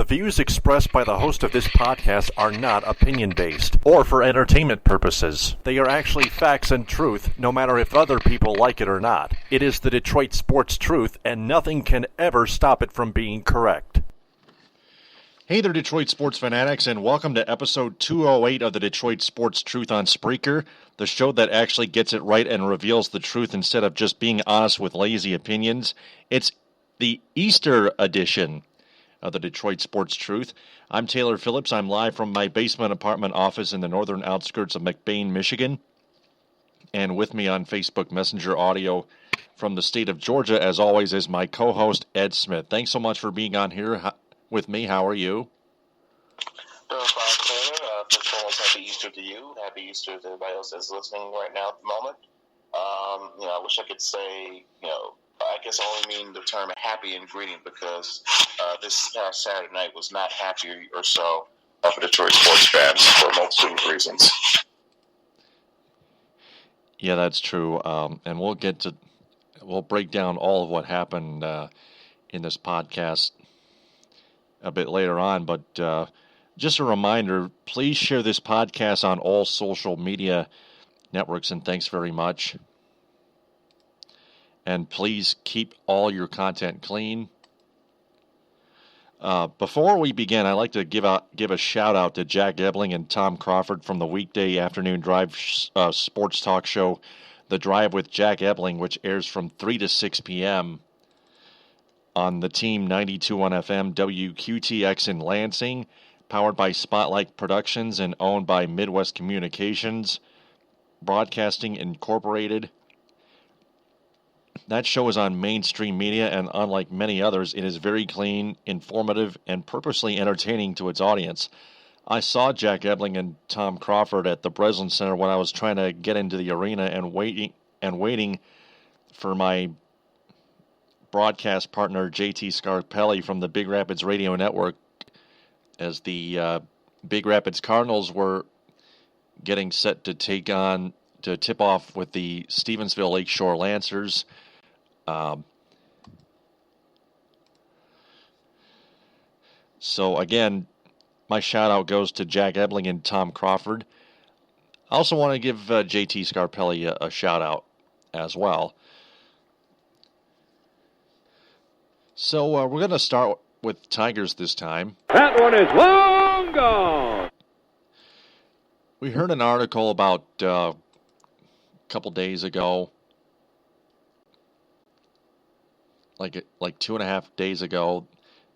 The views expressed by the host of this podcast are not opinion-based or for entertainment purposes. They are actually facts and truth, no matter if other people like it or not. It is the Detroit sports truth, and nothing can ever stop it from being correct. Hey there, Detroit sports fanatics, and welcome to episode 208 of the Detroit Sports Truth on Spreaker, the show that actually gets it right and reveals the truth instead of just being honest with lazy opinions. It's the Easter edition of the Detroit Sports Truth. I'm Taylor Phillips. I'm live from my basement apartment office in the northern outskirts of McBain, Michigan. And with me on Facebook Messenger audio from the state of Georgia, as always, is my co-host, Ed Smith. Thanks so much for being on here with me. How are you? Doing fine, Taylor. First of all, happy Easter to you. Happy Easter to everybody else that's listening right now at the moment. I wish I could say, I guess I only mean the term happy in greeting because this past Saturday night was not happy or so for Detroit sports fans for a multitude of reasons. Yeah, that's true. And we'll break down all of what happened in this podcast a bit later on, but just a reminder, please share this podcast on all social media networks, and thanks very much. And please keep all your content clean. Before we begin, I'd like to give a shout out to Jack Ebling and Tom Crawford from the weekday afternoon drive sports talk show, The Drive with Jack Ebling, which airs from 3 to 6 p.m. on the Team 92.1 FM WQTX in Lansing, powered by Spotlight Productions and owned by Midwest Communications Broadcasting Incorporated. That show is on mainstream media, and unlike many others, it is very clean, informative, and purposely entertaining to its audience. I saw Jack Ebling and Tom Crawford at the Breslin Center when I was trying to get into the arena and waiting for my broadcast partner JT Scarpelli from the Big Rapids Radio Network, as the Big Rapids Cardinals were getting set to tip off with the Stevensville Lakeshore Lancers. So again, my shout out goes to Jack Ebling and Tom Crawford. I also want to give JT Scarpelli a shout out as well. So we're going to start with Tigers this time. That one is long gone. We heard an article about a couple days ago, like 2.5 days ago,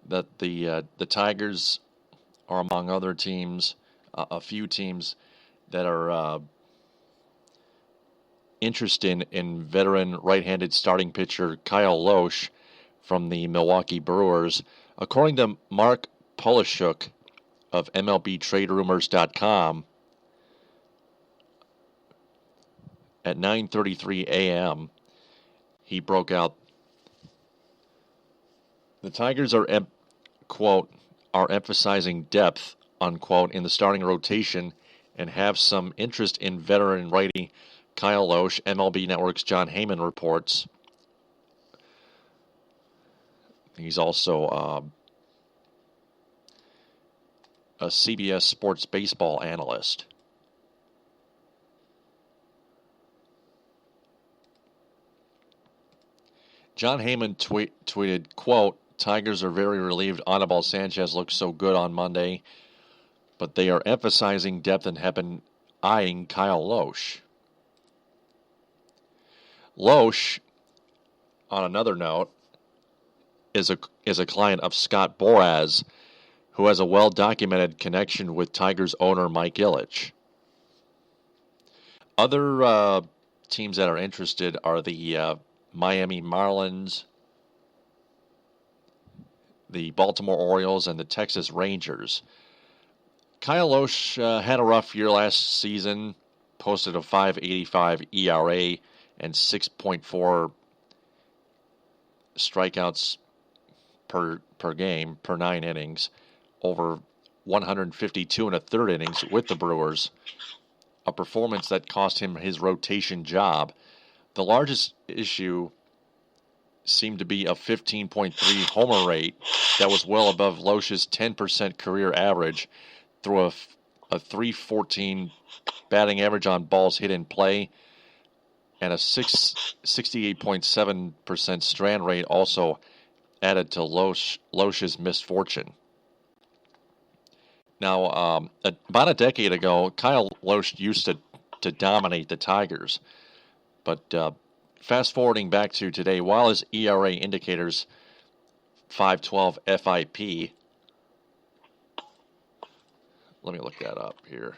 that the Tigers are among other teams, a few teams that are interested in veteran right-handed starting pitcher Kyle Lohse from the Milwaukee Brewers. According to Mark Polishuk of MLBTradeRumors.com, at 9:33 a.m., he broke out, the Tigers are, quote, are emphasizing depth, unquote, in the starting rotation and have some interest in veteran righty Kyle Lohse. MLB Network's John Heyman reports. He's also a CBS Sports baseball analyst. John Heyman tweeted, quote, Tigers are very relieved Anibal Sanchez looked so good on Monday, but they are emphasizing depth and have been eyeing Kyle Lohse. Lohse, on another note, is a client of Scott Boras, who has a well-documented connection with Tigers owner Mike Ilitch. Other teams that are interested are the Miami Marlins, the Baltimore Orioles, and the Texas Rangers. Kyle Lohse had a rough year last season, posted a .585 ERA and 6.4 strikeouts per game, per 9 innings, over 152 and a third innings with the Brewers, a performance that cost him his rotation job. The largest issue seemed to be a 15.3 homer rate that was well above Lohse's 10% career average through a 314 batting average on balls hit in play, and a 68.7% strand rate also added to Lohse's misfortune. Now, about a decade ago, Kyle Lohse used to dominate the Tigers, but fast forwarding back to today, while his ERA indicators 5.12 FIP, let me look that up here.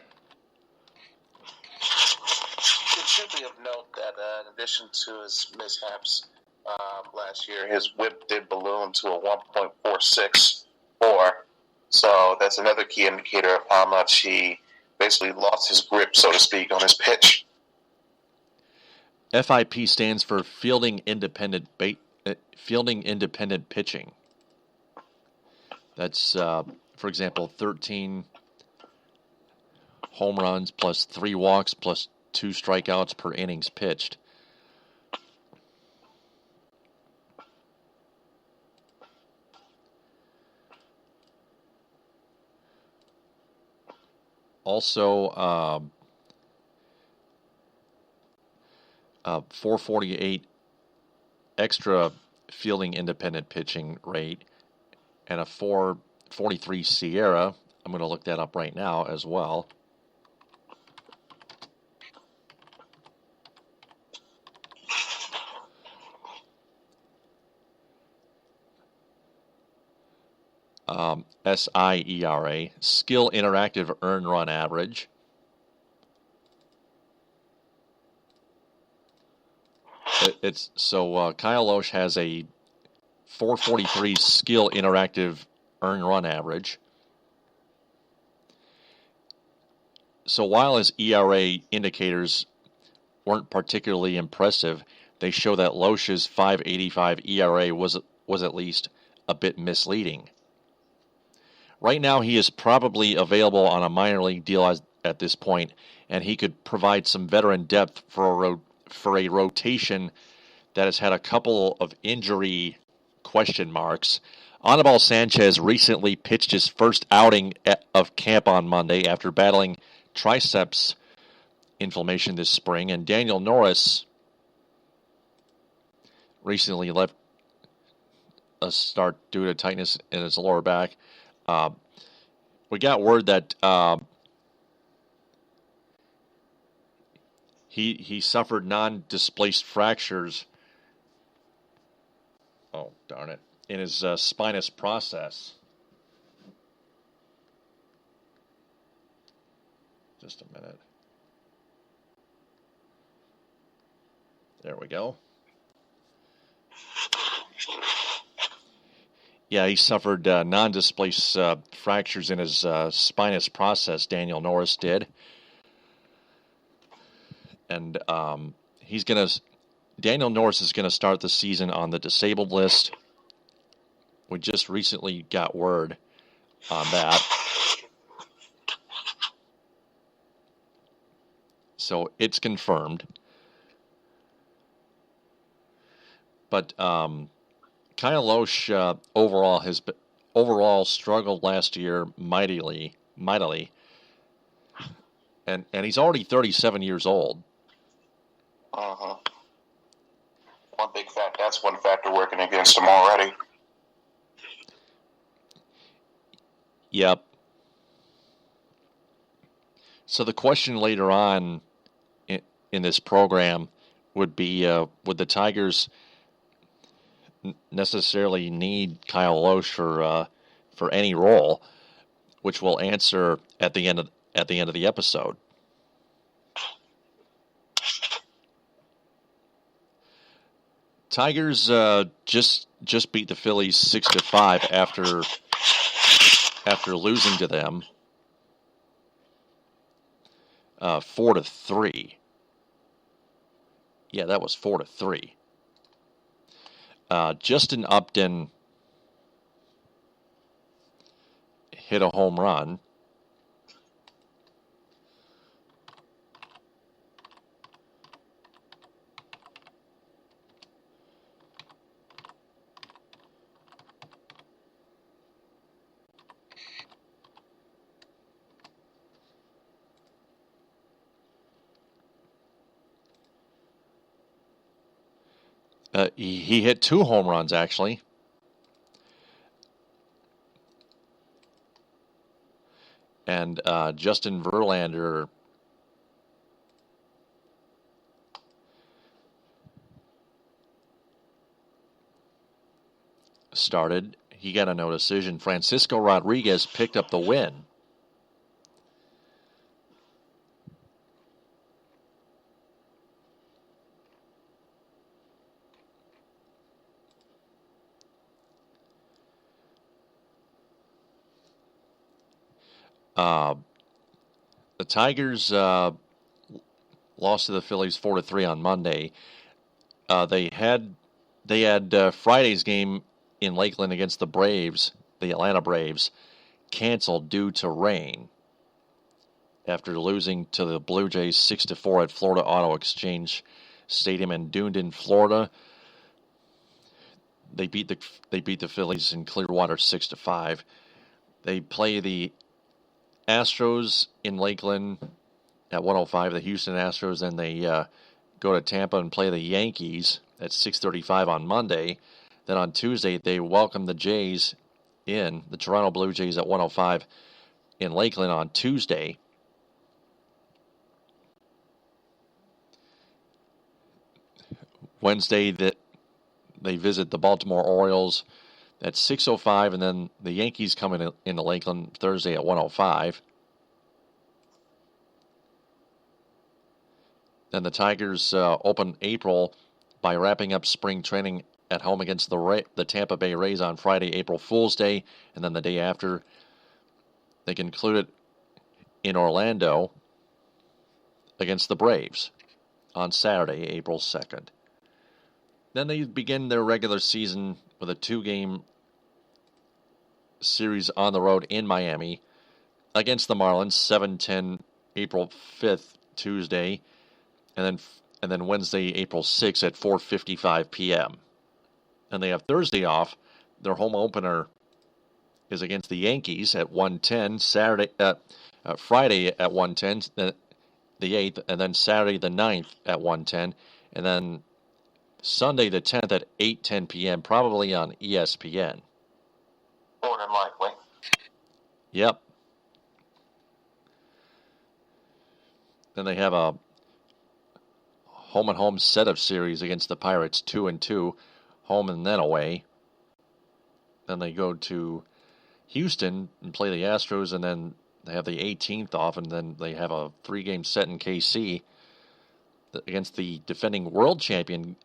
It should be of note that in addition to his mishaps last year, his whip did balloon to a 1.464. So that's another key indicator of how much he basically lost his grip, so to speak, on his pitch. FIP stands for fielding independent pitching. That's, for example, 13 home runs plus 3 walks plus 2 strikeouts per innings pitched. Also, 448 extra fielding independent pitching rate and a 443 Sierra. I'm going to look that up right now as well. SIERA, skill interactive earned run average. Kyle Lohse has a 443 skill interactive earned run average. So while his ERA indicators weren't particularly impressive, they show that Lohse's 5.85 ERA was at least a bit misleading. Right now, he is probably available on a minor league deal at this point, and he could provide some veteran depth for a rotation that has had a couple of injury question marks. Anibal Sanchez recently pitched his first outing of camp on Monday after battling triceps inflammation this spring, and Daniel Norris recently left a start due to tightness in his lower back. We got word that he suffered non-displaced fractures. Oh, darn it. In his spinous process. Just a minute. There we go. Yeah, he suffered non-displaced fractures in his spinous process, Daniel Norris did. And Daniel Norris is going to start the season on the disabled list. We just recently got word on that. So it's confirmed. But Kyle Lohse overall struggled last year mightily, and he's already 37 years old. That's one factor working against him already. Yep. So the question later on in this program would be, would the Tigers necessarily need Kyle Lohse for any role, which we'll answer at the end of the episode. Tigers just beat the Phillies 6-5 after losing to them 4-3. Yeah, that was 4-3. Justin Upton hit a home run. He hit 2 home runs, actually. And Justin Verlander started. He got a no decision. Francisco Rodriguez picked up the win. The Tigers lost to the Phillies 4-3 on Monday. They had Friday's game in Lakeland against the Braves, the Atlanta Braves, canceled due to rain after losing to the Blue Jays 6-4 at Florida Auto Exchange Stadium in Dunedin, Florida. They beat the Phillies in Clearwater 6-5. They play the Astros in Lakeland at 1:05, the Houston Astros, and they go to Tampa and play the Yankees at 6:35 on Monday. Then on Tuesday, they welcome the Jays in, the Toronto Blue Jays at 1:05 in Lakeland on Tuesday. Wednesday, they visit the Baltimore Orioles at 6:05, and then the Yankees come into Lakeland Thursday at 1:05. Then the Tigers open April by wrapping up spring training at home against the Tampa Bay Rays on Friday, April Fool's Day, and then the day after, they conclude it in Orlando against the Braves on Saturday, April 2nd. Then they begin their regular season with a 2-game series on the road in Miami against the Marlins, 7-10 April 5th, Tuesday, and then Wednesday, April 6th at 4:55 p.m. And they have Thursday off. Their home opener is against the Yankees at 1:10, Friday at 1:10, the 8th, and then Saturday the 9th at 1:10, and then Sunday the 10th at 8:10 p.m., probably on ESPN. More than likely. Yep. Then they have a home-and-home set of series against the Pirates, 2-2, home and then away. Then they go to Houston and play the Astros, and then they have the 18th off, and then they have a 3-game set in KC against the defending world champion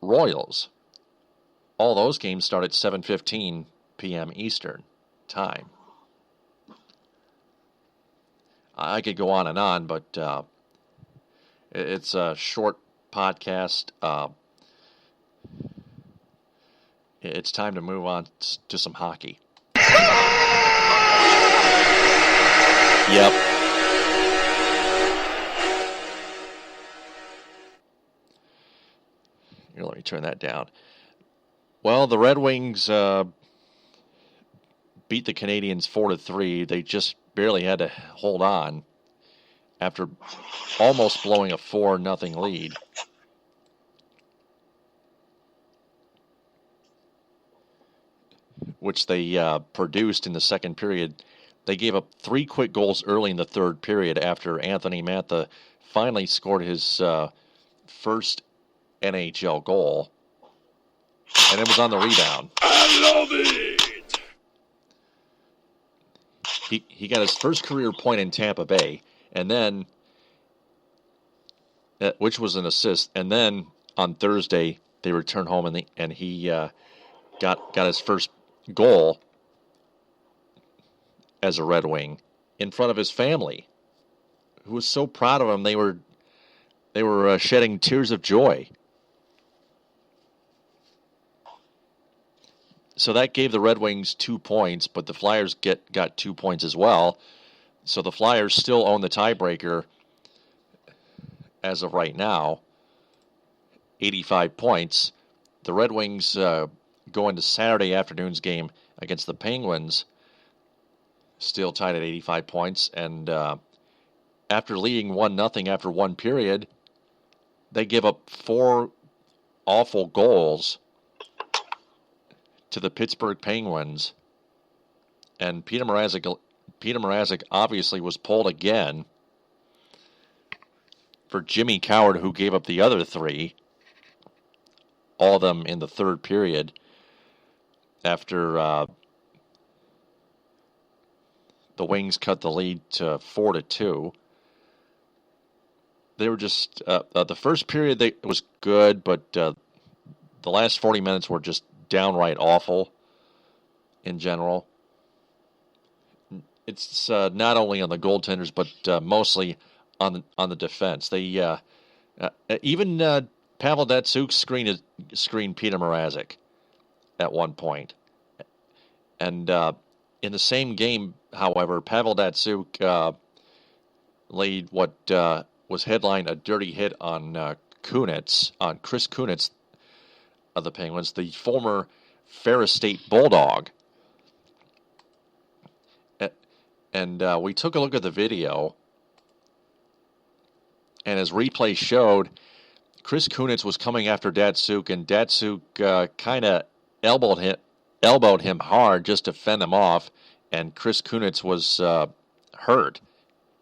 Royals. All those games start at 7:15 p.m. Eastern time. I could go on, but it's a short podcast. It's time to move on to some hockey. Yep. Here, let me turn that down. Well, the Red Wings beat the Canadiens 4-3. They just barely had to hold on after almost blowing a 4-0 lead. Which they produced in the second period. They gave up 3 quick goals early in the third period after Anthony Mantha finally scored his first NHL goal. And it was on the rebound. I love it! He got his first career point in Tampa Bay, and then, which was an assist, and then on Thursday they returned home and he got his first goal as a Red Wing in front of his family, who was so proud of him. They were shedding tears of joy. So that gave the Red Wings 2 points, but the Flyers got 2 points as well. So the Flyers still own the tiebreaker as of right now, 85 points. The Red Wings go into Saturday afternoon's game against the Penguins, still tied at 85 points. And after leading 1-0 after one period, they give up 4 awful goals to the Pittsburgh Penguins. And Peter Mrazek obviously was pulled again for Jimmy Coward, who gave up the other 3, all of them in the third period, after the Wings cut the lead to 4-2. They were just the first period it was good, but the last 40 minutes were just downright awful in general. It's not only on the goaltenders, but mostly on the defense. They even Pavel Datsyuk screened Peter Mrazek at one point. And in the same game, however, Pavel Datsyuk laid what was headlined a dirty hit on Chris Kunitz of the Penguins, the former Ferris State Bulldog. And we took a look at the video, and as replay showed, Chris Kunitz was coming after Datsyuk, and Datsyuk kind of elbowed him hard just to fend him off, and Chris Kunitz was hurt.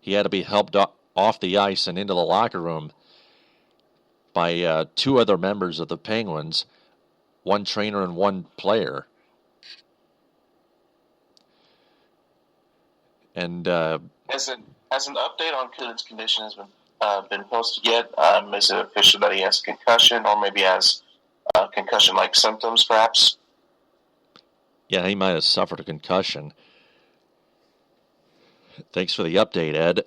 He had to be helped off the ice and into the locker room by 2 other members of the Penguins, 1 trainer and 1 player. And has an update on Kunitz's condition has been posted yet? Is it official that he has a concussion, or maybe has concussion-like symptoms, perhaps? Yeah, he might have suffered a concussion. Thanks for the update, Ed.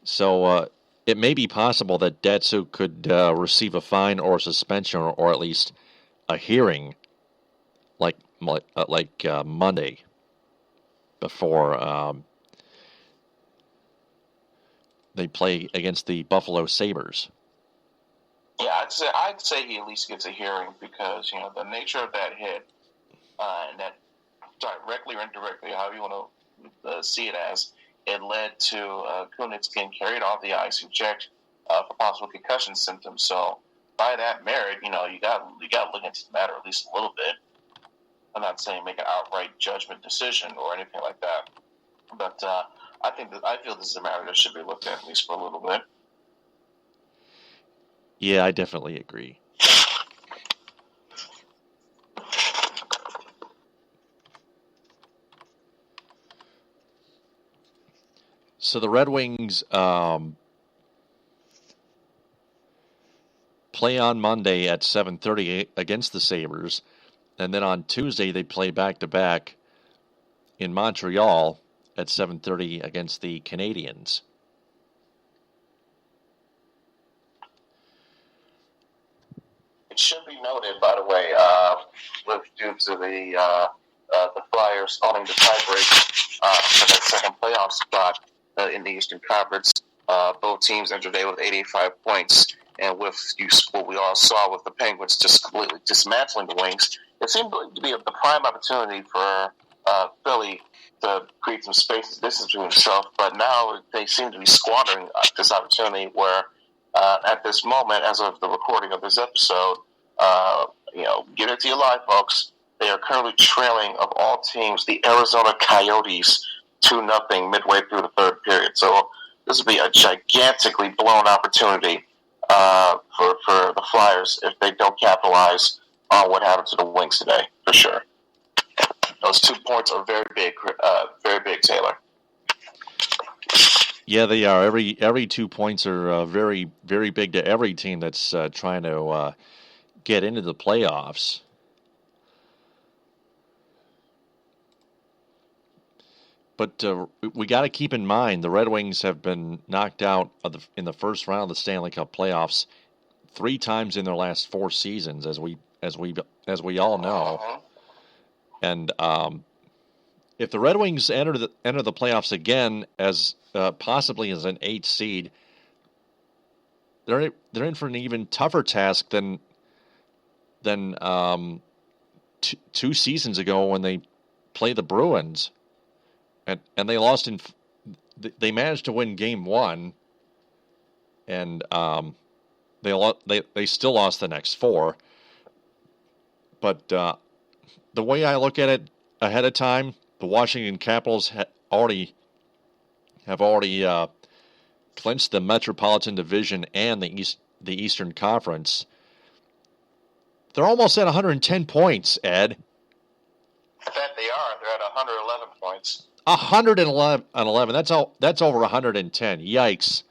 So it may be possible that Datsyuk could receive a fine or a suspension, or at least a hearing, like Monday, before they play against the Buffalo Sabres. Yeah, I'd say he at least gets a hearing, because the nature of that hit, and that directly or indirectly, however you want to see it as, it led to Kunitz getting carried off the ice and checked for possible concussion symptoms. So by that merit, you got to look into the matter at least a little bit. I'm not saying make an outright judgment decision or anything like that, but I feel this is a matter that should be looked at least for a little bit. Yeah, I definitely agree. So the Red Wings play on Monday at 7:30 against the Sabres. And then on Tuesday, they play back-to-back in Montreal at 7:30 against the Canadiens. It should be noted, by the way, due to the Flyers owning the tiebreak for that second playoff spot in the Eastern Conference, both teams entered today with 85 points. And with what we all saw with the Penguins just completely dismantling the Wings, it seemed to be the prime opportunity for Philly to create some space and distance between themselves. But now they seem to be squandering this opportunity where, at this moment, as of the recording of this episode, get it to your live, folks. They are currently trailing, of all teams, the Arizona Coyotes 2-0 midway through the third period. So this would be a gigantically blown opportunity for the Flyers if they don't capitalize on what happened to the Wings today, for sure. Those 2 points are very big, Taylor. Yeah, they are. Every 2 points are very, very big to every team that's trying to get into the playoffs. But we got to keep in mind the Red Wings have been knocked out in the first round of the Stanley Cup playoffs 3 times in their last 4 seasons, as we all know. Uh-huh. And if the Red Wings enter the playoffs again as possibly as an 8th seed, they're in for an even tougher task than 2 seasons ago when they played the Bruins. And they lost they managed to win game 1, and They still lost the next 4. But the way I look at it ahead of time, the Washington Capitals have already clinched the Metropolitan Division and the Eastern Conference. They're almost at 110 points, Ed. I bet they are. They're at 111 points. 111. That's over 110. Yikes.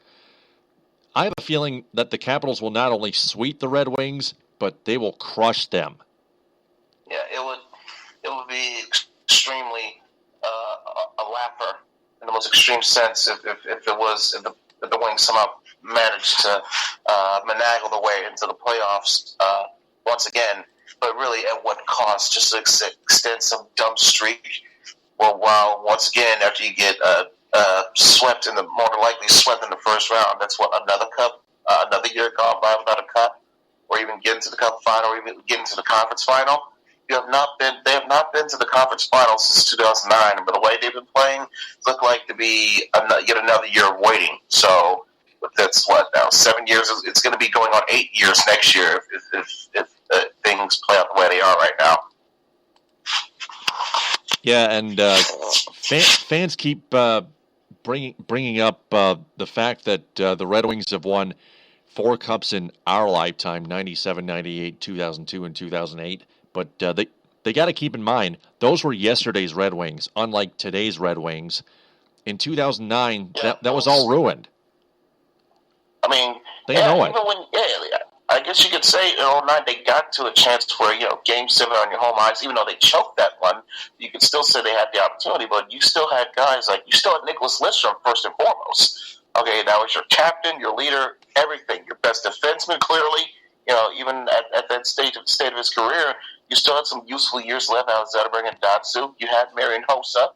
I have a feeling that the Capitals will not only sweep the Red Wings, but they will crush them. Yeah, it would be extremely a lapper in the most extreme sense if the Wings somehow managed to finagle the way into the playoffs once again, but really at what cost? Just to extend some dumb streak. Well, once again, after you get swept more than likely swept in the first round, that's what, another cup, another year gone by without a cup, or even get into the cup final, or even get into the conference final. They have not been to the conference final since 2009, and by the way they've been playing, look like to be yet another year of waiting. So that's what now 7 years. It's going to be going on 8 years next year if things play out the way they are right now. Yeah, and fans keep bringing up the fact that the Red Wings have won 4 cups in our lifetime: 97, 98, 2002, and 2008. But they got to keep in mind, those were yesterday's Red Wings, unlike today's Red Wings. In 2009, that was all ruined. I mean, they know it. I guess you could say in 2009 they got to a chance where, Game 7 on your home ice, even though they choked that one, you could still say they had the opportunity, but you still had guys you still had Nicholas Lidstrom first and foremost. Okay, that was your captain, your leader, everything, your best defenseman, clearly. Even at that state of his career, you still had some useful years left out of Zetterberg and Datsyuk. You had Marian Hossa,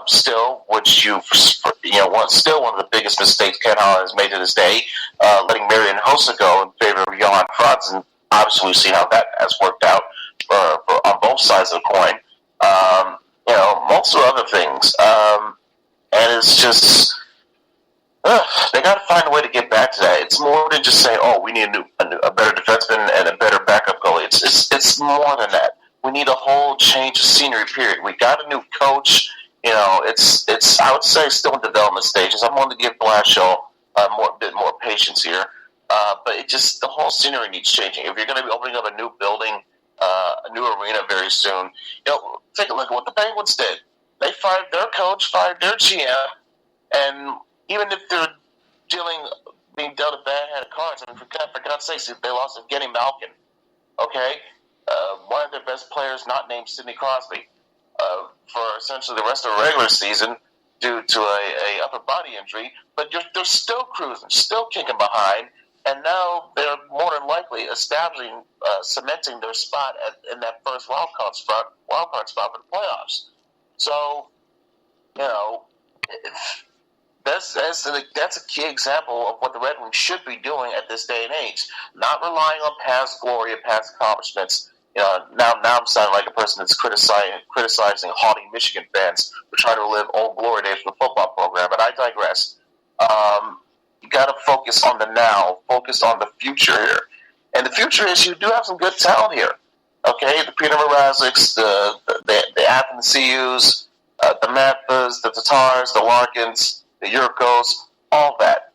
still, which still one of the biggest mistakes Ken Holland has made to this day, letting Marian Hossa go in favor of Johan Franz, and obviously we've seen how that has worked out on both sides of the coin. Most of other things, and it's just. They got to find a way to get back to that. It's more than just saying, "Oh, we need a better defenseman and a better backup goalie." It's more than that. We need a whole change of scenery. Period. We got a new coach. It's I would say still in development stages. I'm going to give Blashill a bit more patience here, but the whole scenery needs changing. If you're going to be opening up a new building, a new arena very soon, take a look at what the Penguins did. They fired their coach, fired their GM, and even if they're being dealt a bad hand of cards, I mean, for God's sakes, they lost Evgeny Malkin, okay? One of their best players, not named Sidney Crosby, for essentially the rest of the regular season due to a upper body injury, but they're still cruising, still kicking behind, and now they're more than likely cementing their spot in that first wild card spot for the playoffs. So, That's a key example of what the Red Wings should be doing at this day and age. Not relying on past glory or past accomplishments. Now I'm sounding like a person that's criticizing haughty Michigan fans for trying to relive old glory days for the football program, but I digress. You got to focus on the now, focus on the future here. And the future is you do have some good talent here. Okay, the Peter Mrazek's, the Athens CUs, the Memphis, the Tatars, the Larkins, the Yurkos, all that.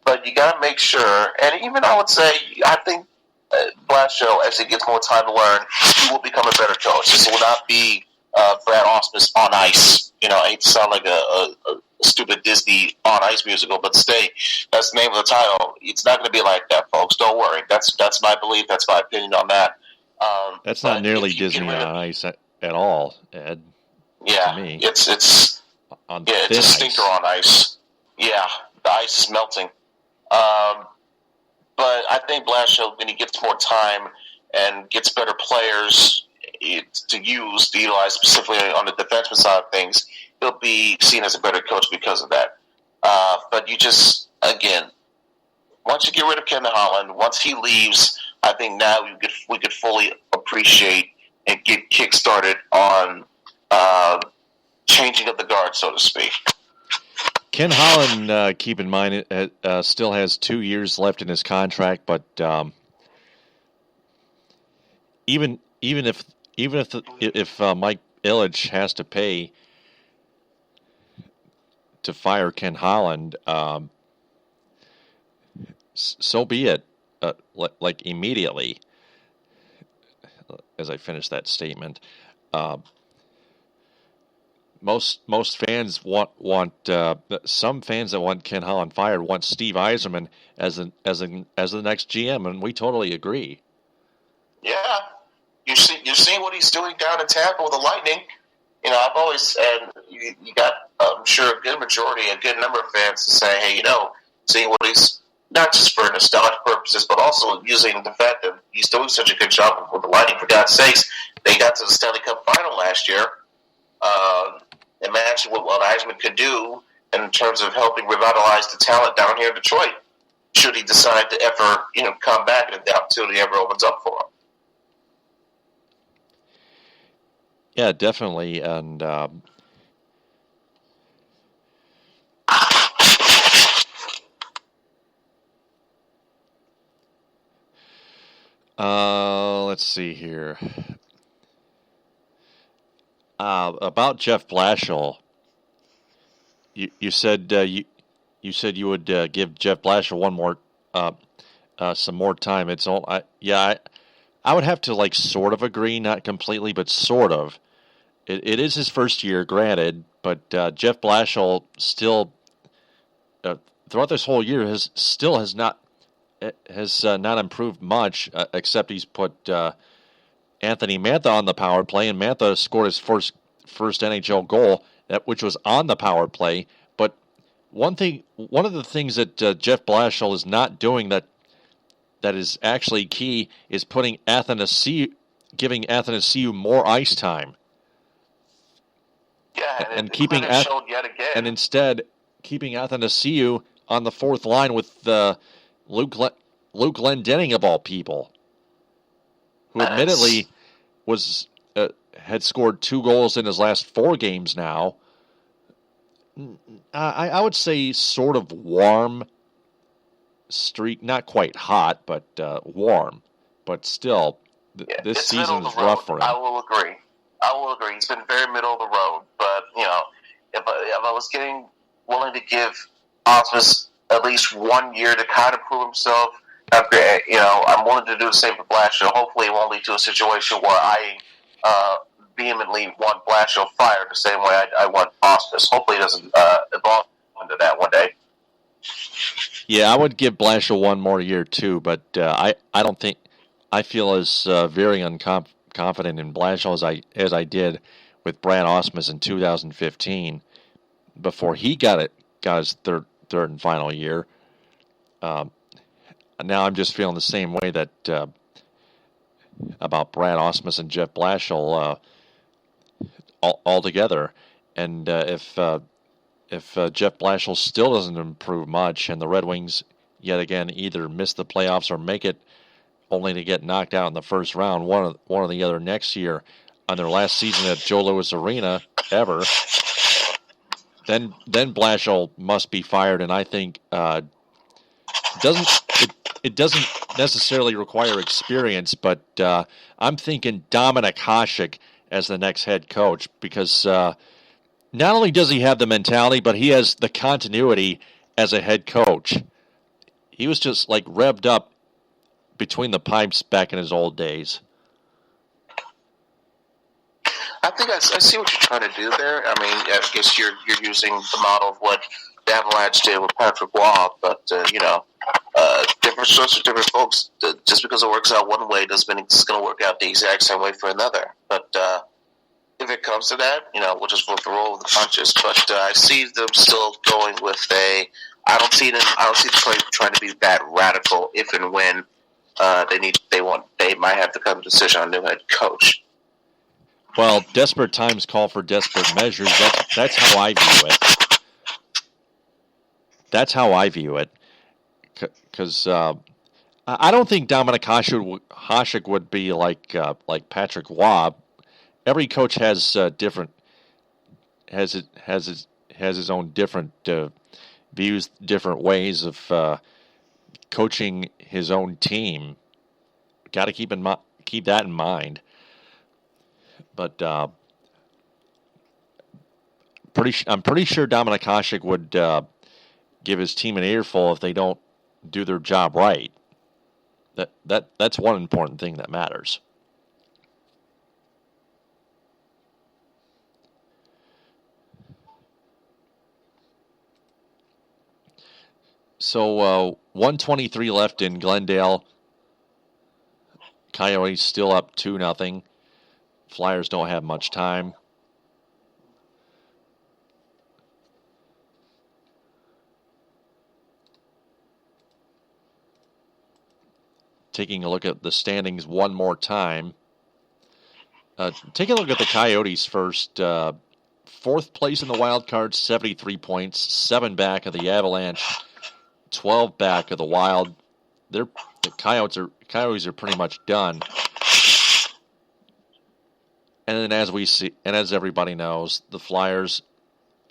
But you got to make sure, and even I would say, I think Blashill, as he gets more time to learn, he will become a better coach. This will not be Brad Ausmus on ice. I hate to sound like a stupid Disney on ice musical, but that's the name of the title. It's not going to be like that, folks. Don't worry. That's my belief. That's my opinion on that. That's not nearly Disney on ice at all, Ed. Yeah, to me. It's on it's a stinker on ice. Yeah, the ice is melting. But I think Blashill, when he gets more time and gets better players to utilize specifically on the defenseman side of things, he'll be seen as a better coach because of that. But you just, again, once you get rid of Kevin Holland, once he leaves, I think now we could fully appreciate and get kick-started on changing of the guard, so to speak. Ken Holland, keep in mind, still has 2 years left in his contract, but even if Mike Ilitch has to pay to fire Ken Holland, so be it. Like immediately, as I finish that statement, most fans want some fans that want Ken Holland fired want Steve Yzerman as the next GM, and we totally agree. Yeah, you've seen what he's doing down in Tampa with the Lightning. I've always, and you got, I'm sure, a good number of fans to say, hey, seeing what he's, not just for nostalgic purposes, but also using the fact that he's doing such a good job with the Lightning. For God's sakes, they got to the Stanley Cup final last year. Imagine what Yzerman could do in terms of helping revitalize the talent down here in Detroit, should he decide to ever, come back and the opportunity ever opens up for him. Yeah, definitely, and let's see here. About Jeff Blashill, you said you would give Jeff Blashill some more time. I would have to sort of agree, not completely, but sort of. It is his first year, granted, but Jeff Blashill still throughout this whole year has not improved much, except he's put Anthony Mantha on the power play, and Mantha scored his first NHL goal, which was on the power play. But one of the things that Jeff Blashill is not doing that is actually key is giving Athanasiou more ice time. Yeah, and keeping yet again. And instead keeping Athanasiou on the fourth line with Luke Glendening of all people, who admittedly had scored 2 goals in his last 4 games now. I would say sort of warm streak, not quite hot, but warm. But still, this season is rough for him. I will agree. He's been very middle of the road. But, if I was getting willing to give Osmus at least 1 year to kind of prove himself, I'm willing to do the same for Blashill. Hopefully it won't lead to a situation where I vehemently want Blashill fired the same way I want Osmus. Hopefully it doesn't evolve into that one day. Yeah, I would give Blashill 1 more year too, but I don't think I feel as very confident in Blashill as I did with Brad Osmus in 2015 before he got his third and final year. Now I'm just feeling the same way that about Brad Osmus and Jeff Blashill all together. And if Jeff Blashill still doesn't improve much, and the Red Wings yet again either miss the playoffs or make it only to get knocked out in the first round, one or the other next year on their last season at Joe Louis Arena ever, then Blashill must be fired. And I think it doesn't necessarily require experience, but I'm thinking Dominik Hasek as the next head coach, because not only does he have the mentality, but he has the continuity as a head coach. He was just revved up between the pipes back in his old days. I think I see what you're trying to do there. I mean, I guess you're using the model of what the Avalanche did with Patrick Waugh, but different strokes for different folks. Just because it works out one way doesn't mean it's going to work out the exact same way for another. But if it comes to that, we'll just go through all the punches. But I see them still going with I don't see Detroit trying to be that radical if and when they might have to come to a decision on a new head coach. Well, desperate times call for desperate measures. That's how I view it. That's how I view it. Because I don't think Dominik Hasek would be like Patrick Waugh. Every coach has different has has his own different views, different ways of coaching his own team. Got to keep that in mind. But I'm pretty sure Dominic Hasek would give his team an earful if they don't do their job right. That's one important thing that matters. So 1:23 left in Glendale. Coyotes still up 2-0. Flyers don't have much time. Taking a look at the standings one more time. Taking a look at the Coyotes first. Fourth place in the wild card, 73 points. 7 back of the Avalanche. 12 back of the Wild. The Coyotes are pretty much done. And then as everybody knows, the Flyers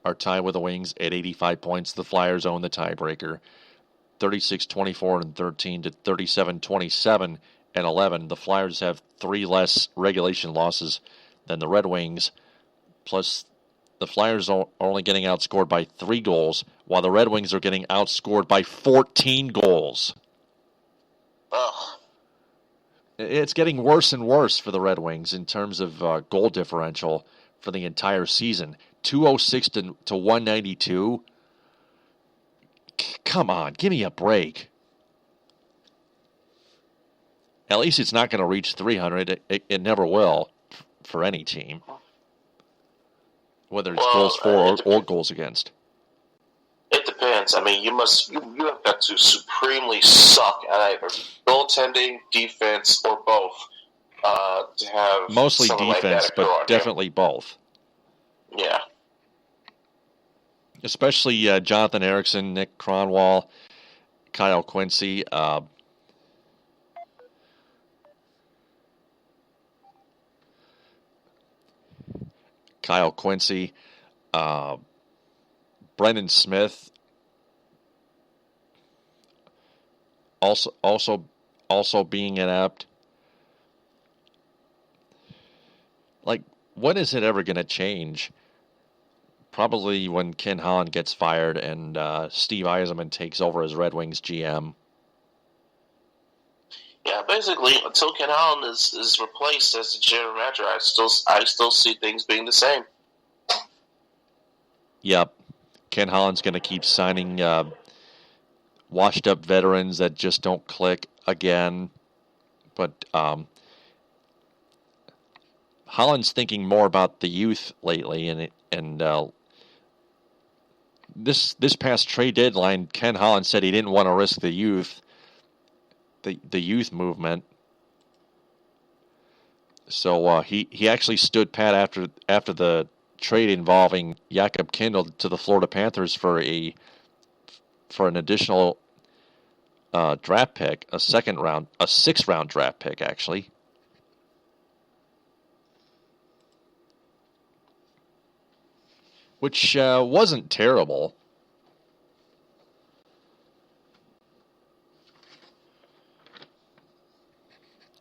are tied with the Wings at 85 points. The Flyers own the tiebreaker. 36-24 and 13 to 37-27 and 11. The Flyers have 3 less regulation losses than the Red Wings. Plus, the Flyers are only getting outscored by 3 goals, while the Red Wings are getting outscored by 14 goals. Oh. It's getting worse and worse for the Red Wings in terms of goal differential for the entire season. 206 to 192. Come on, give me a break. At least it's not going to reach 300. It never will for any team, whether it's goals for or goals against. It depends. I mean, you have got to supremely suck at either goaltending, defense, or both to have mostly defense, like but definitely both. Yeah. Especially Jonathan Ericsson, Nick Cronwall, Kyle Quincy. Kyle Quincy, Brendan Smith, also being inept. Like, when is it ever going to change? Probably when Ken Holland gets fired and Steve Yzerman takes over as Red Wings GM. Yeah, basically, until Ken Holland is replaced as the general manager, I still see things being the same. Yep. Ken Holland's going to keep signing washed-up veterans that just don't click again. But Holland's thinking more about the youth lately, and this past trade deadline, Ken Holland said he didn't want to risk the youth movement. So he actually stood pat after the trade involving Jakob Kindl to the Florida Panthers for an additional draft pick, a 6th-round draft pick actually. Which wasn't terrible.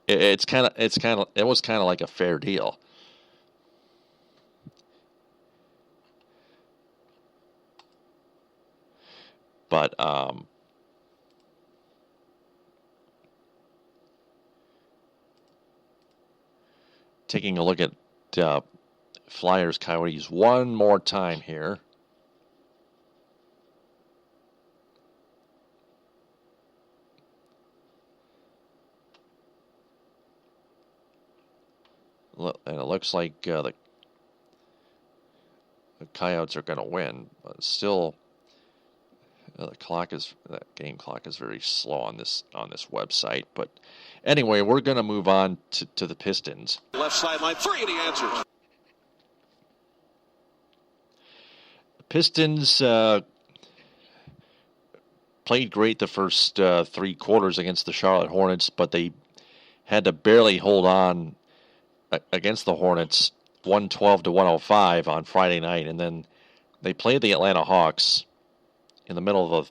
It was kind of like a fair deal. But taking a look at Flyers Coyotes one more time here. And it looks like the Coyotes are going to win, but still, the game clock is very slow on this website. But anyway, we're going to move on to the Pistons. Left sideline 3, and he answers. Pistons played great the first 3 quarters against the Charlotte Hornets, but they had to barely hold on against the Hornets, 112 to 105 on Friday night, and then they played the Atlanta Hawks in the middle of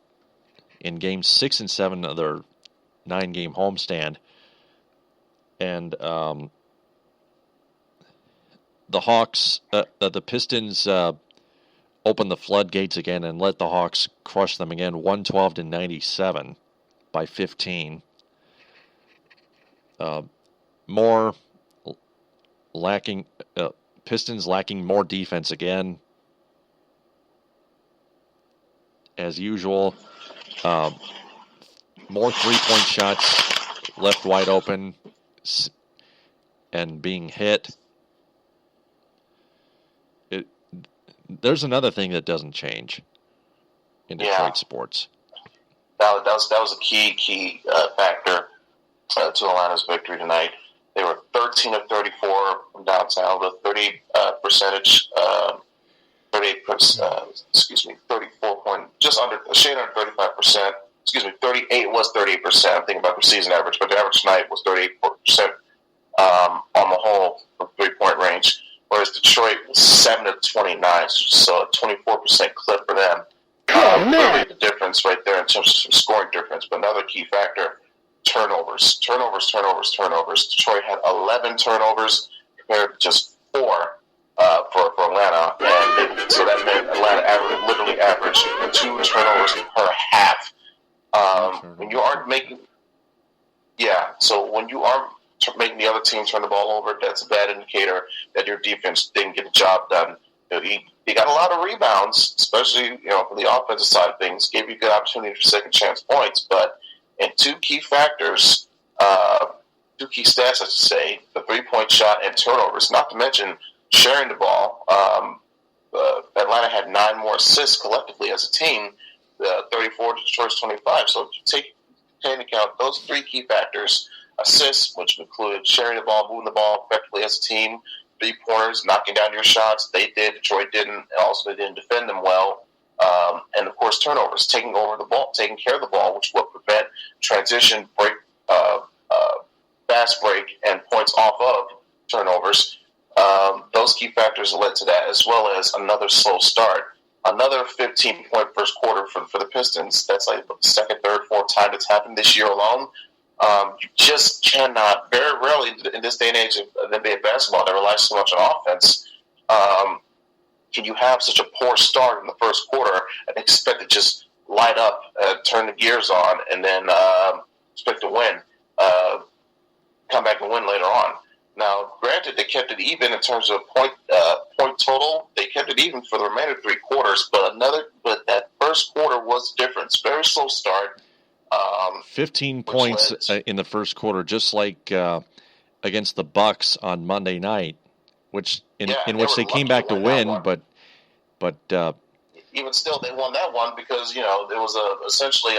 in games 6 and 7 of their 9-game homestand, and the Hawks, the Pistons opened the floodgates again and let the Hawks crush them again, 112-97 by 15. More lacking, Pistons lacking more defense again, as usual. More three-point shots left wide open and being hit. There's another thing that doesn't change in Detroit sports. That was a key factor to Atlanta's victory tonight. They were 13 of 34 from downtown with 38 34 point, just under, a shade under 35%. 38 was 38%. I'm thinking about the season average, but the average tonight was 38% on the whole from 3-point range. Whereas Detroit was 7 of 29, so a 24% clip for them. Clearly the difference right there in terms of scoring difference. But another key factor, turnovers. Detroit had 11 turnovers compared to just 4 for Atlanta. And so that meant Atlanta literally averaged 2 turnovers per half. When you aren't making... Yeah, so when you aren't making the other team turn the ball over, that's a bad indicator that your defense didn't get the job done. He got a lot of rebounds, especially from the offensive side of things, gave you good opportunity for second chance points. But in 2 key factors, 2 key stats, I should say, the 3-point shot and turnovers, not to mention sharing the ball. Atlanta had 9 more assists collectively as a team, 34 to Detroit's 25. So if you take into account those 3 key factors, assists, which included sharing the ball, moving the ball effectively as a team, 3-pointers, knocking down your shots. They did. Detroit didn't. And also, they didn't defend them well. And of course, turnovers, taking over the ball, taking care of the ball, which will prevent transition, break, fast break, and points off of turnovers. Those key factors led to that, as well as another slow start. Another 15-point first quarter for the Pistons. That's like the second, third, fourth time that's happened this year alone. You just cannot, very rarely in this day and age of NBA basketball that relies so much on offense, can you have such a poor start in the first quarter and expect to just light up, turn the gears on, and then expect to win, come back and win later on. Now, granted, they kept it even in terms of point total. They kept it even for the remainder 3 quarters, but that first quarter was the difference. Very slow start. 15 points in the first quarter, just like against the Bucks on Monday night, which which they came back to win, but even still, they won that one because there was essentially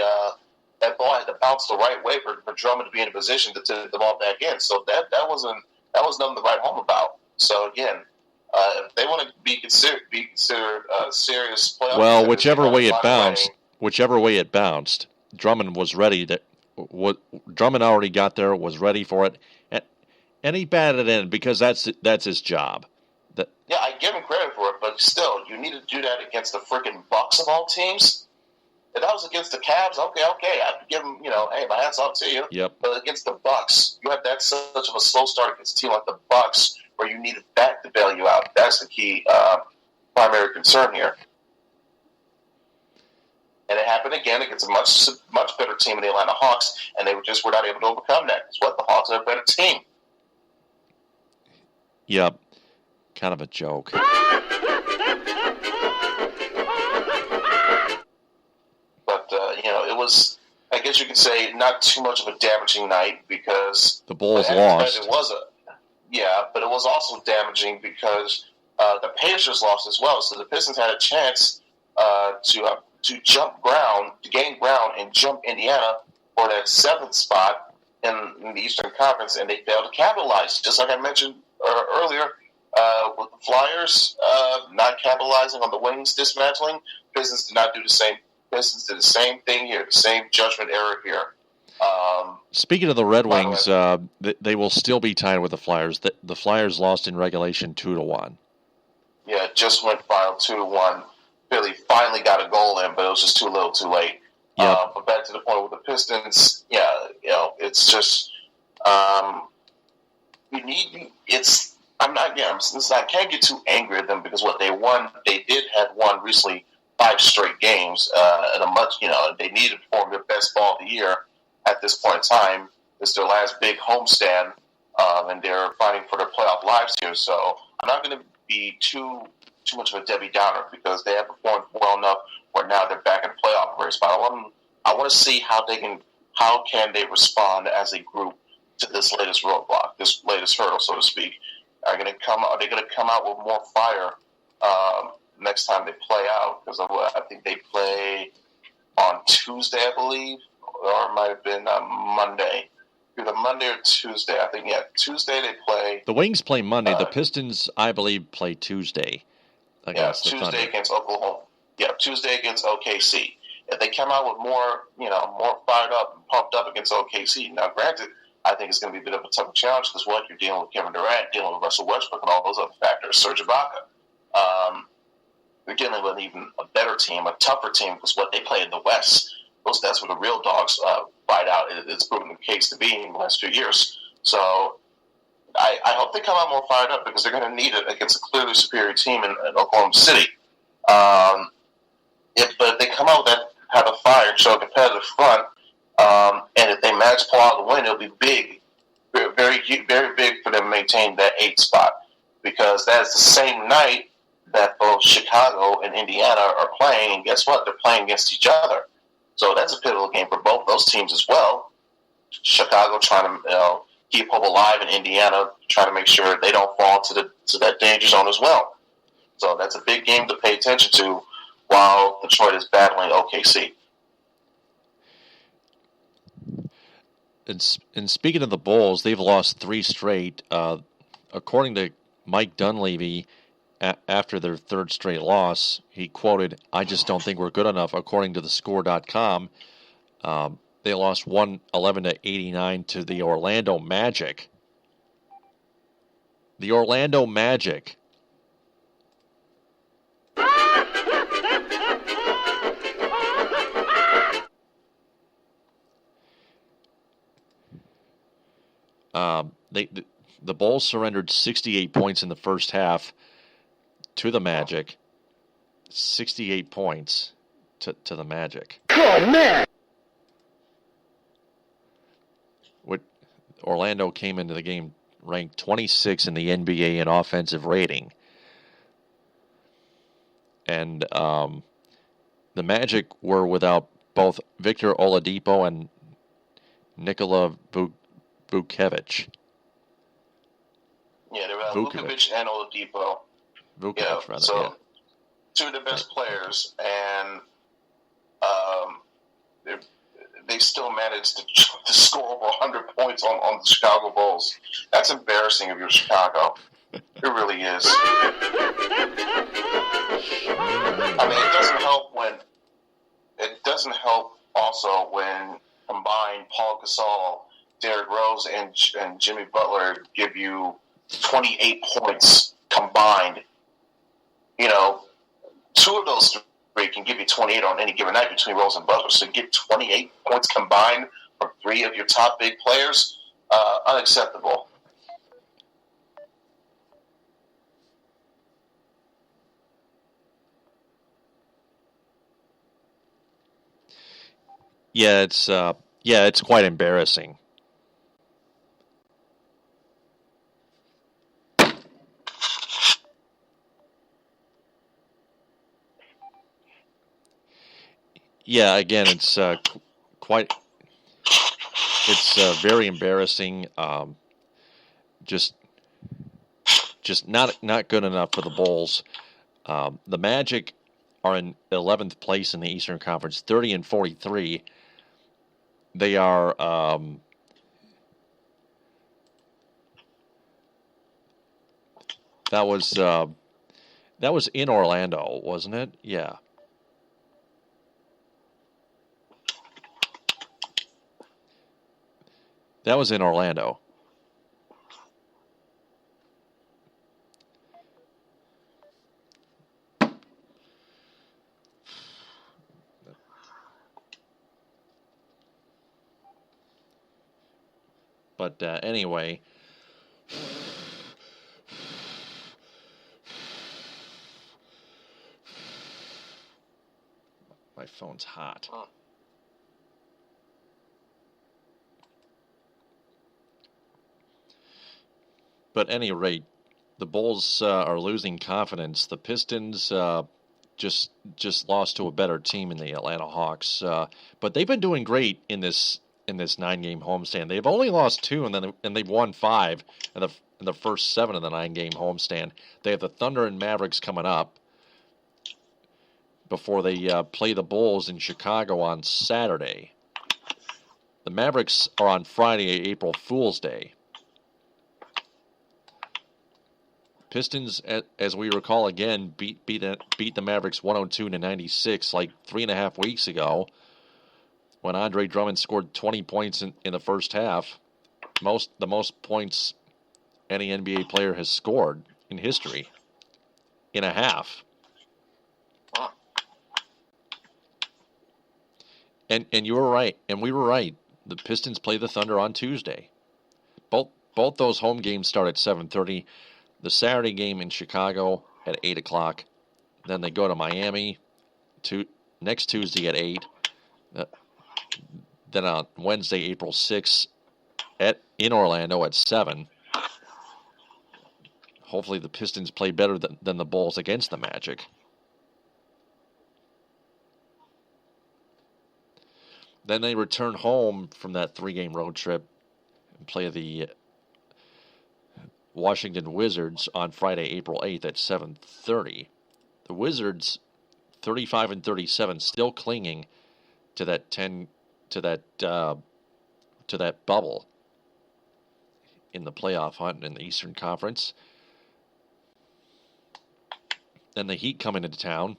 that ball had to bounce the right way for Drummond to be in a position to take the ball back in. So that was nothing to write home about. So again, if they want to be considered serious playoff. Well, whichever way it bounced, Drummond was ready to. Drummond already got there, was ready for it, and he batted it in because that's his job. Yeah, I give him credit for it, but still, you need to do that against the freaking Bucks of all teams. If that was against the Cavs, okay, I could give him, hey, my hat's off to you. Yep. But against the Bucks, you have that such of a slow start against a team like the Bucks, where you needed that to bail you out. That's the key primary concern here. And it happened again against a much better team in the Atlanta Hawks, and they were not able to overcome that. It's what the Hawks are a better team. Yep. Kind of a joke. But, it was, I guess you could say, not too much of a damaging night because the Bulls lost. But it was also damaging because the Pacers lost as well. So the Pistons had a chance to gain ground and jump Indiana for that 7th spot in the Eastern Conference, and they failed to capitalize. Just like I mentioned earlier, with the Flyers not capitalizing on the Wings dismantling, Pistons did not do the same. Pistons did the same thing here, the same judgment error here. Speaking of the Red Wings, they will still be tied with the Flyers. The Flyers lost in regulation 2-1. Yeah, just went final 2-1. Philly finally got a goal in, but it was just too little, too late. Yep. But back to the point with the Pistons, it's just we need. It's I'm not. Yeah, I can't get too angry at them because what they won, they did have won recently 5 straight games, and they needed to perform their best ball of the year at this point in time. It's their last big homestand, and they're fighting for their playoff lives here. So I'm not going to be too much of a Debbie Downer because they have performed well enough where now they're back in the playoff race. But I want to see how can they respond as a group to this latest roadblock, this latest hurdle, so to speak. Are they going to come out with more fire next time they play out? Because I think they play on Tuesday, I believe, or it might have been Monday. Either Monday or Tuesday. I think, Tuesday they play. The Wings play Monday. The Pistons, I believe, play Tuesday. Tuesday against Oklahoma. Yeah, Tuesday against OKC. If they come out with more fired up and pumped up against OKC. Now, granted, I think it's going to be a bit of a tough challenge because you're dealing with Kevin Durant, dealing with Russell Westbrook, and all those other factors. Serge Ibaka. You're dealing with even a better team, a tougher team, because what they play in the West, that's where the real dogs fight out. It's proven the case to be in the last few years. So I hope they come out more fired up because they're going to need it against a clearly superior team in Oklahoma City. But if they come out with that kind of fire and show a competitive front, and if they manage to pull out the win, it'll be big, very, very big for them to maintain that 8th spot because that's the same night that both Chicago and Indiana are playing. And guess what? They're playing against each other. So that's a pivotal game for both those teams as well. Chicago trying to keep hope alive, and Indiana trying to make sure they don't fall to that danger zone as well. So that's a big game to pay attention to while Detroit is battling OKC. And speaking of the Bulls, they've lost 3 straight. According to Mike Dunleavy, after their 3rd straight loss, he quoted, "I just don't think we're good enough." According to thescore.com, they lost 111-89 to the Orlando Magic. The Orlando Magic. The Bulls surrendered 68 points in the first half to the Magic. 68 points to the Magic. Oh, man! Orlando came into the game ranked 26 in the NBA in offensive rating. And the Magic were without both Victor Oladipo and Nikola Vucevic. Yeah, they were Vucevic and Oladipo. Vucevic, rather. So Yeah. 2 of the best players, and they still managed to score over 100 points on the Chicago Bulls. That's embarrassing if you're Chicago. It really is. I mean, it doesn't help also when combined Paul Gasol, Derrick Rose, and Jimmy Butler give you 28 points combined. 2 of those 3 can give you 28 on any given night between Rose and Butler. So get 28 points combined from 3 of your top big players, unacceptable. Yeah, it's quite embarrassing. Yeah, again, it's very embarrassing. Just not good enough for the Bulls. The Magic are in 11th place in the Eastern Conference, 30-43. They are that was in Orlando, wasn't it? Yeah. That was in Orlando. But anyway, my phone's hot. But at any rate, the Bulls are losing confidence. The Pistons just lost to a better team in the Atlanta Hawks, but they've been doing great in this 9-game homestand. They've only lost 2, and they've won 5 in the first 7 of the 9-game homestand. They have the Thunder and Mavericks coming up before they play the Bulls in Chicago on Saturday. The Mavericks are on Friday, April Fool's Day. Pistons, as we recall again, beat the Mavericks 102-96 like 3.5 weeks ago, when Andre Drummond scored 20 points in the first half, the most points any NBA player has scored in history in a half. And you were right, and we were right. The Pistons play the Thunder on Tuesday. Both those home games start at 7:30. The Saturday game in Chicago at 8 o'clock. Then they go to Miami next Tuesday at 8. Then on Wednesday, April 6th, in Orlando at 7. Hopefully the Pistons play better than the Bulls against the Magic. Then they return home from that 3-game road trip and play the Washington Wizards on Friday, April 8th at 7:30. The Wizards, 35-37, still clinging to that bubble in the playoff hunt in the Eastern Conference. Then the Heat come into town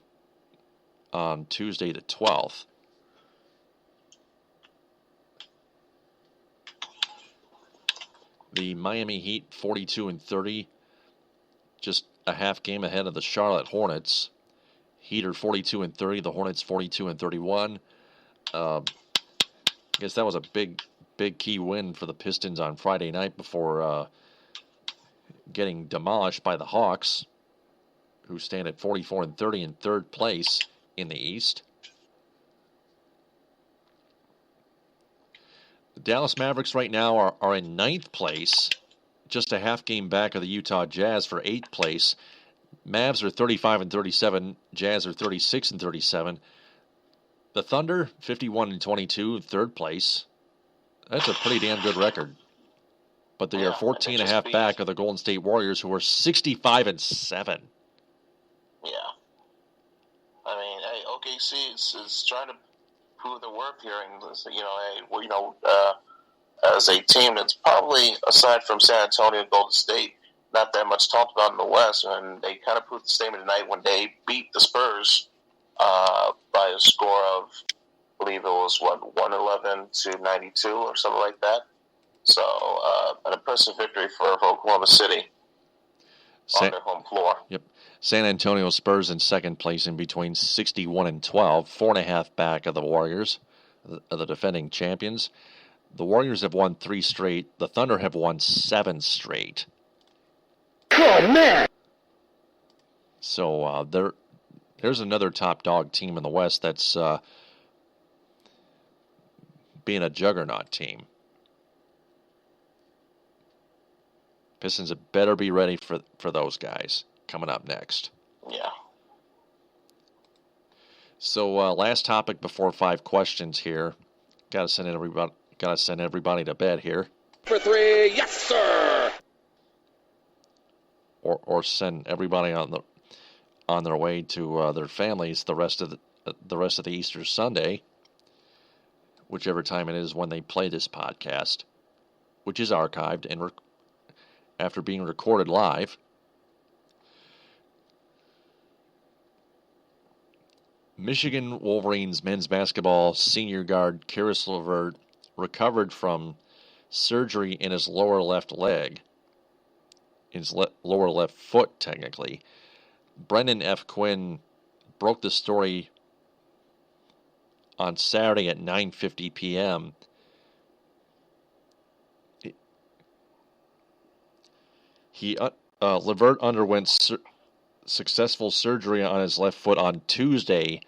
on Tuesday the 12th. The Miami Heat 42-30, just a half game ahead of the Charlotte Hornets. Heat are 42-30, the Hornets 42-31. I guess that was a big key win for the Pistons on Friday night before getting demolished by the Hawks, who stand at 44-30 in third place in the East. The Dallas Mavericks right now are in 9th place, just a half game back of the Utah Jazz for 8th place. Mavs are 35-37, Jazz are 36-37. The Thunder, 51-22, 3rd place. That's a pretty damn good record. But they are 14.5 back of the Golden State Warriors, who are 65-7. Yeah. I mean, hey, OKC is trying to prove their worth here, and as a team that's probably, aside from San Antonio and Golden State, not that much talked about in the West, and they kind of proved the statement tonight when they beat the Spurs by a score of, I believe it was 111-92 or something like that. So an impressive victory for Oklahoma City on their home floor. Yep. San Antonio Spurs in 2nd place in between 61-12, 4.5 back of the Warriors, of the defending champions. The Warriors have won 3 straight. The Thunder have won 7 straight. Oh, man! So there's another top dog team in the West that's being a juggernaut team. Pistons had better be ready for those guys coming up next. Yeah. So last topic before 5 questions here. Got to send everybody to bed here. For 3, yes, sir! Or send everybody on their way to their families the rest of the Easter Sunday, whichever time it is when they play this podcast, which is archived and after being recorded live. Michigan Wolverines men's basketball senior guard Caris LeVert recovered from surgery in his lower left leg, his lower left foot, technically. Brendan F. Quinn broke the story on Saturday at 9:50 p.m. LeVert underwent successful surgery on his left foot on Tuesday,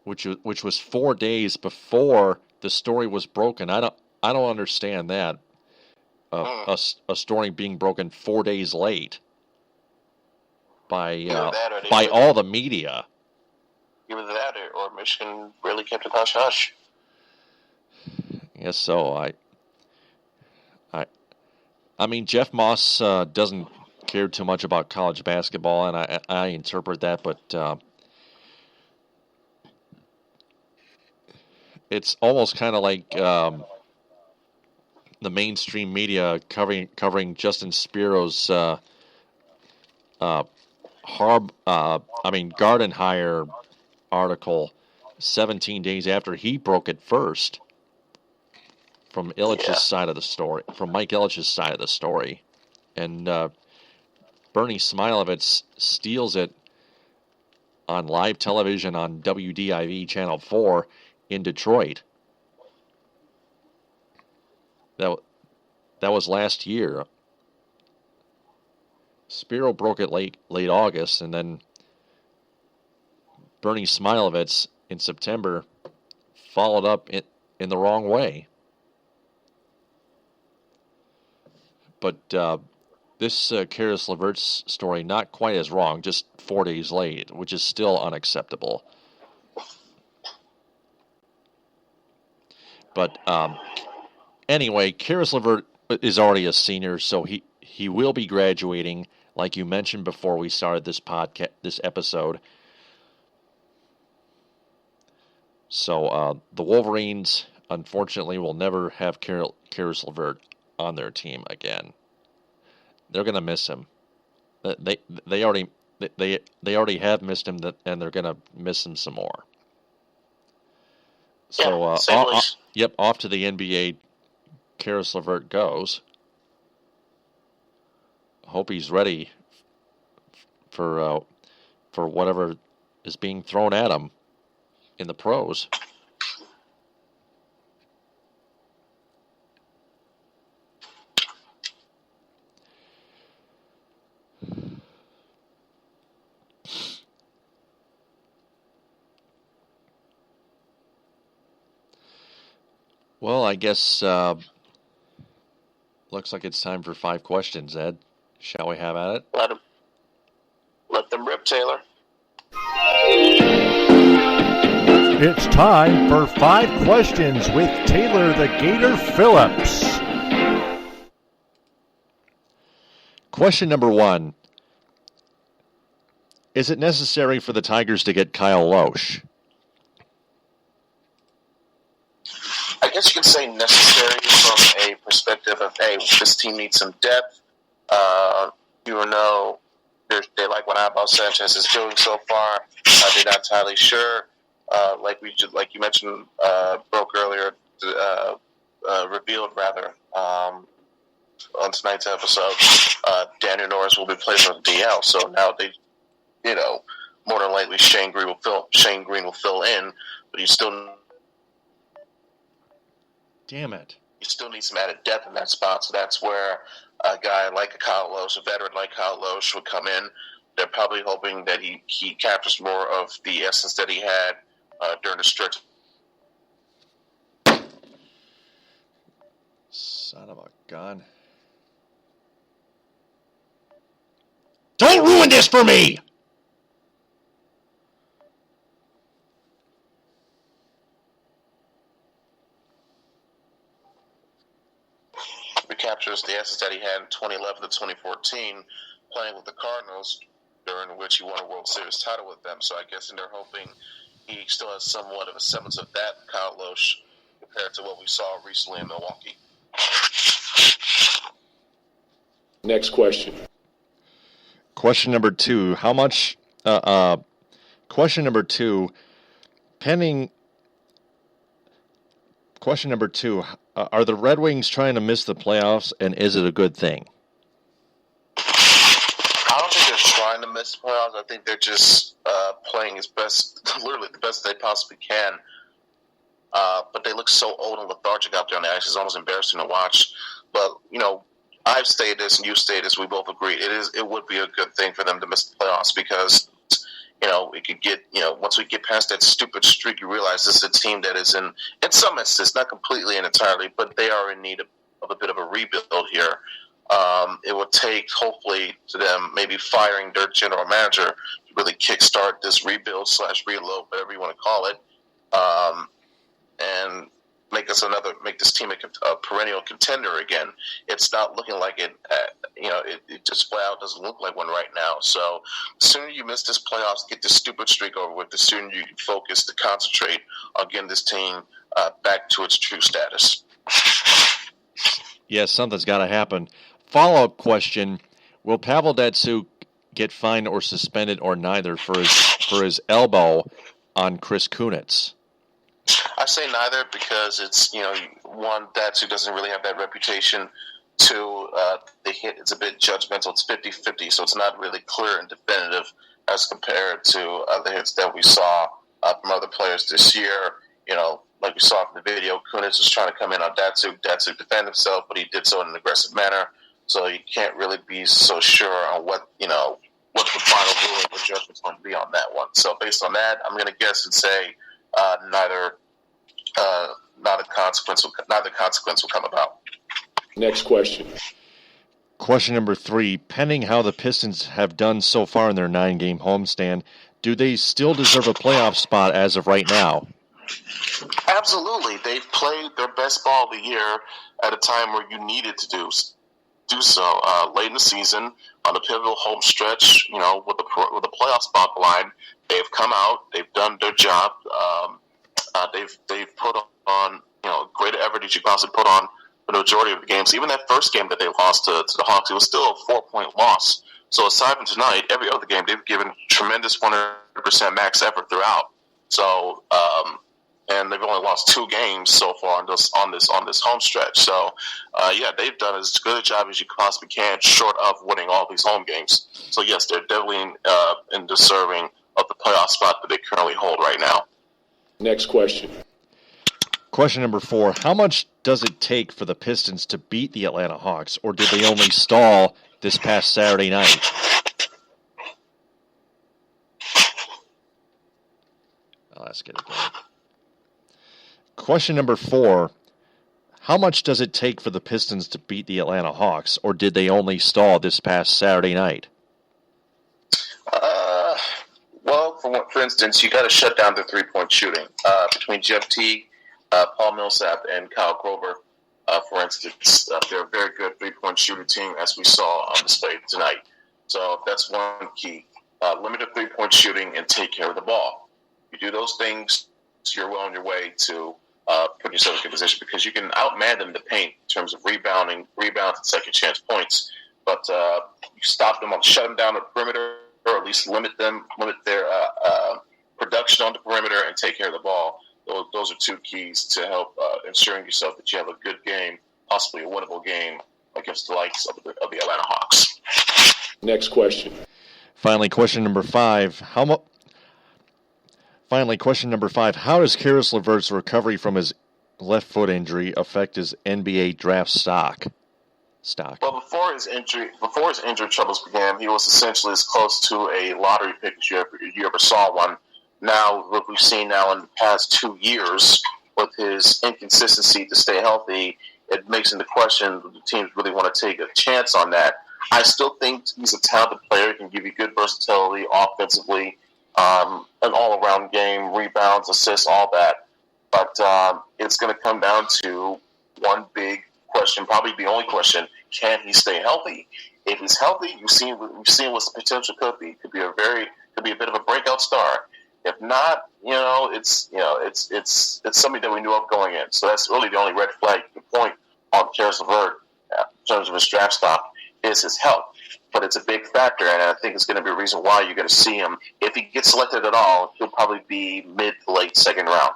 which was 4 days before the story was broken. I don't understand that. A story being broken 4 days late by all the media. Either that or Michigan really kept it hush hush. Yes, so I mean, Jeff Moss doesn't care too much about college basketball, and I interpret that, but it's almost kind of like the mainstream media covering Justin Spiro's Gardenhire article 17 days after he broke it first. From Ilitch's side of the story, from Mike Ilitch's side of the story, and Bernie Smilovitz steals it on live television on WDIV Channel 4 in Detroit. That was last year. Spiro broke it late August, and then Bernie Smilovitz in September followed up in the wrong way. But this Caris LeVert story, not quite as wrong, just 4 days late, which is still unacceptable. But anyway, Caris LeVert is already a senior, so he will be graduating, like you mentioned before we started this episode. So the Wolverines, unfortunately, will never have Caris LeVert on their team again. They're going to miss him. They already have missed him, and they're going to miss him some more. So off to the NBA, Caris LeVert goes. Hope he's ready for whatever is being thrown at him in the pros. Well, I guess looks like it's time for 5 questions, Ed. Shall we have at it? Let them rip, Taylor. It's time for 5 questions with Taylor the Gator Phillips. Question number 1. Is it necessary for the Tigers to get Kyle Lohse? I guess you could say necessary from a perspective of, hey, this team needs some depth. They like what Abel Sanchez is doing so far. They're not entirely sure. Like you mentioned, revealed on tonight's episode, Daniel Norris will be placed on DL. So now they, more than likely Shane Green will fill in, but you still. Damn it. You still need some added depth in that spot, so that's where a guy like Kyle Lohse, a veteran like Kyle Lohse, would come in. They're probably hoping that he captures more of the essence that he had during the stretch. Son of a gun. Don't ruin this for me! Captures the essence that he had in 2011 to 2014, playing with the Cardinals, during which he won a World Series title with them. So I guess they're hoping he still has somewhat of a semblance of that Kyle Lohse compared to what we saw recently in Milwaukee. Next question. Question number 2. Question number 2. Question number 2. Are the Red Wings trying to miss the playoffs, and is it a good thing? I don't think they're trying to miss the playoffs. I think they're just playing as best, literally the best they possibly can. But they look so old and lethargic out there on the ice. It's almost embarrassing to watch. But, I've stated this and you stated this. We both agree it would be a good thing for them to miss the playoffs because we could get once we get past that stupid streak, you realize this is a team that is in some instances, not completely and entirely, but they are in need of a bit of a rebuild here. It would take, hopefully, to them maybe firing their general manager to really kickstart this rebuild / reload, whatever you want to call it, and make this team a perennial contender again. It's not looking like it. It just flat out doesn't look like one right now. So the sooner you miss this playoffs, get this stupid streak over with, the sooner you can focus to concentrate on getting this team back to its true status. Yes, something's got to happen. Follow-up question: will Pavel Datsyuk get fined or suspended, or neither, for his elbow on Chris Kunitz? I say neither because it's one, Datsyuk doesn't really have that reputation. Two, the hit is a bit judgmental. It's 50-50, so it's not really clear and definitive as compared to other hits that we saw from other players this year. Like we saw from the video, Kunitz was trying to come in on Datsyuk. Datsyuk defended himself, but he did so in an aggressive manner. So you can't really be so sure on what the final ruling or judgment's going to be on that one. So based on that, I'm going to guess and say neither consequence will come about. Next question. Question number 3. Pending how the Pistons have done so far in their 9-game homestand, do they still deserve a playoff spot as of right now? Absolutely. They've played their best ball of the year at a time where you needed to do so. Late in the season, on the pivotal home stretch, with the playoff spot line, they've come out. They've done their job. They've put on greater effort that you could possibly put on the majority of the games. Even that first game that they lost to the Hawks, it was still a 4-point loss. So aside from tonight, every other game they've given tremendous 100% max effort throughout. So and they've only lost 2 games so far on this home stretch. So they've done as good a job as you possibly can, short of winning all these home games. So yes, they're definitely in deserving of the playoff spot that they currently hold right now. Next question. Question number 4. How much does it take for the Pistons to beat the Atlanta Hawks, or did they only stall this past Saturday night? I'll ask it again. Question number 4. How much does it take for the Pistons to beat the Atlanta Hawks, or did they only stall this past Saturday night? Well, for instance, you got to shut down the 3-point shooting between Jeff Teague, Paul Millsap, and Kyle Grover. For instance, they're a very good 3-point shooting team, as we saw on display tonight. So that's one key. Limit the 3-point shooting and take care of the ball. You do those things, you're well on your way to put yourself in a good position because you can outman them in the paint in terms of rebounds, and second chance points. But you stop them, shut them down at the perimeter, or at least limit their production on the perimeter and take care of the ball. Those are 2 keys to help ensuring yourself that you have a good game, possibly a winnable game against the likes of the Atlanta Hawks. Next question. Finally, question number 5. How does Caris LeVert's recovery from his left foot injury affect his NBA draft stock? Well, before his injury troubles began, he was essentially as close to a lottery pick as you ever saw one. Now, what we've seen now in the past 2 years with his inconsistency to stay healthy, it makes into question the teams really want to take a chance on that. I still think he's a talented player. He can give you good versatility offensively, an all-around game, rebounds, assists, all that. But it's going to come down to one big question, probably the only question: can he stay healthy? If he's healthy, we've seen what the potential could be. Could be a bit of a breakout star. If not, it's something that we knew of going in. So that's really the only red flag you can point on Caris LeVert in terms of his draft stock is his health. But it's a big factor, and I think it's going to be a reason why you're going to see him. If he gets selected at all, he'll probably be mid to late second round.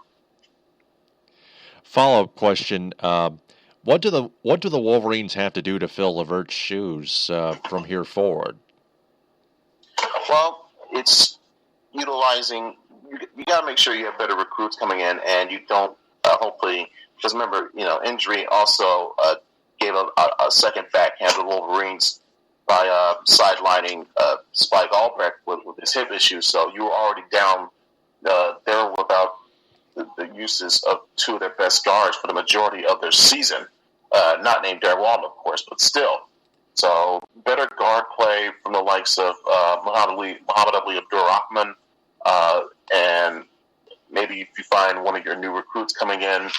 Follow-up question: What do the Wolverines have to do to fill LeVert's shoes from here forward? Well, it's utilizing. You got to make sure you have better recruits coming in, and you don't hopefully, because remember, injury also gave a second backhand to the Wolverines by sidelining Spike Albrecht with his hip issue. So you were already down there without the uses of two of their best guards for the majority of their season. Not named Darren Walton, of course, but still. So better guard play from the likes of Muhammad Ali Abdur-Rahman, and maybe if you find one of your new recruits coming in,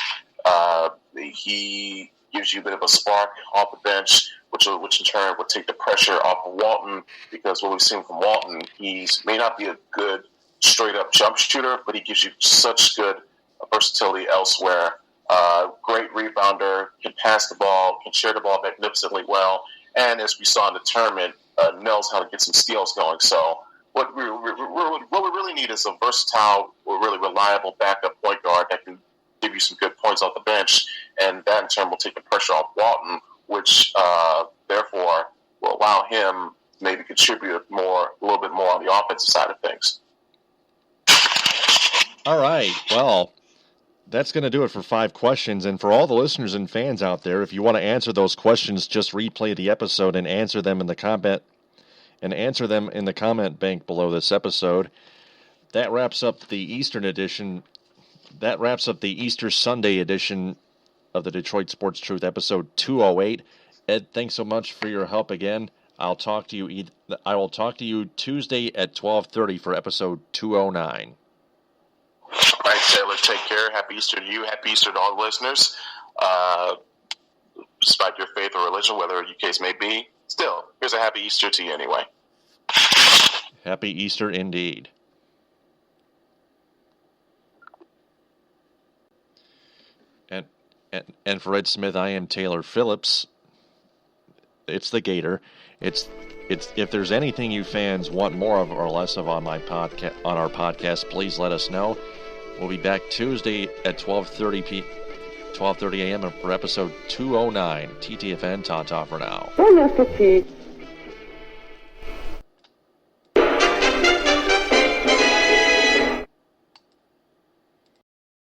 he gives you a bit of a spark off the bench, which in turn would take the pressure off of Walton, because what we've seen from Walton, he may not be a good straight-up jump shooter, but he gives you such good versatility elsewhere. Great rebounder, can pass the ball, can share the ball magnificently well, and as we saw in the tournament, knows how to get some steals going. So what we really need is a versatile, or really reliable backup point guard that can give you some good points off the bench, and that in turn will take the pressure off Walton, which therefore will allow him to maybe contribute a little bit more on the offensive side of things. All right, well, that's going to do it for 5 questions. And for all the listeners and fans out there, if you want to answer those questions, just replay the episode and answer them in the comment bank below this episode. That wraps up the Eastern edition. That wraps up the Easter Sunday edition of the Detroit Sports Truth, episode 208. Ed, thanks so much for your help again. I will talk to you Tuesday at 12:30 for episode 209. All right, Taylor, take care. Happy Easter to you. Happy Easter to all the listeners. Despite your faith or religion, whatever your case may be, still, here's a happy Easter to you anyway. Happy Easter indeed. And for Ed Smith, I am Taylor Phillips. It's the Gator. It's if there's anything you fans want more of or less of on our podcast, please let us know. We'll be back Tuesday at 12:30 a.m. for episode 209. TTFN, ta-ta for now. Buon appetito.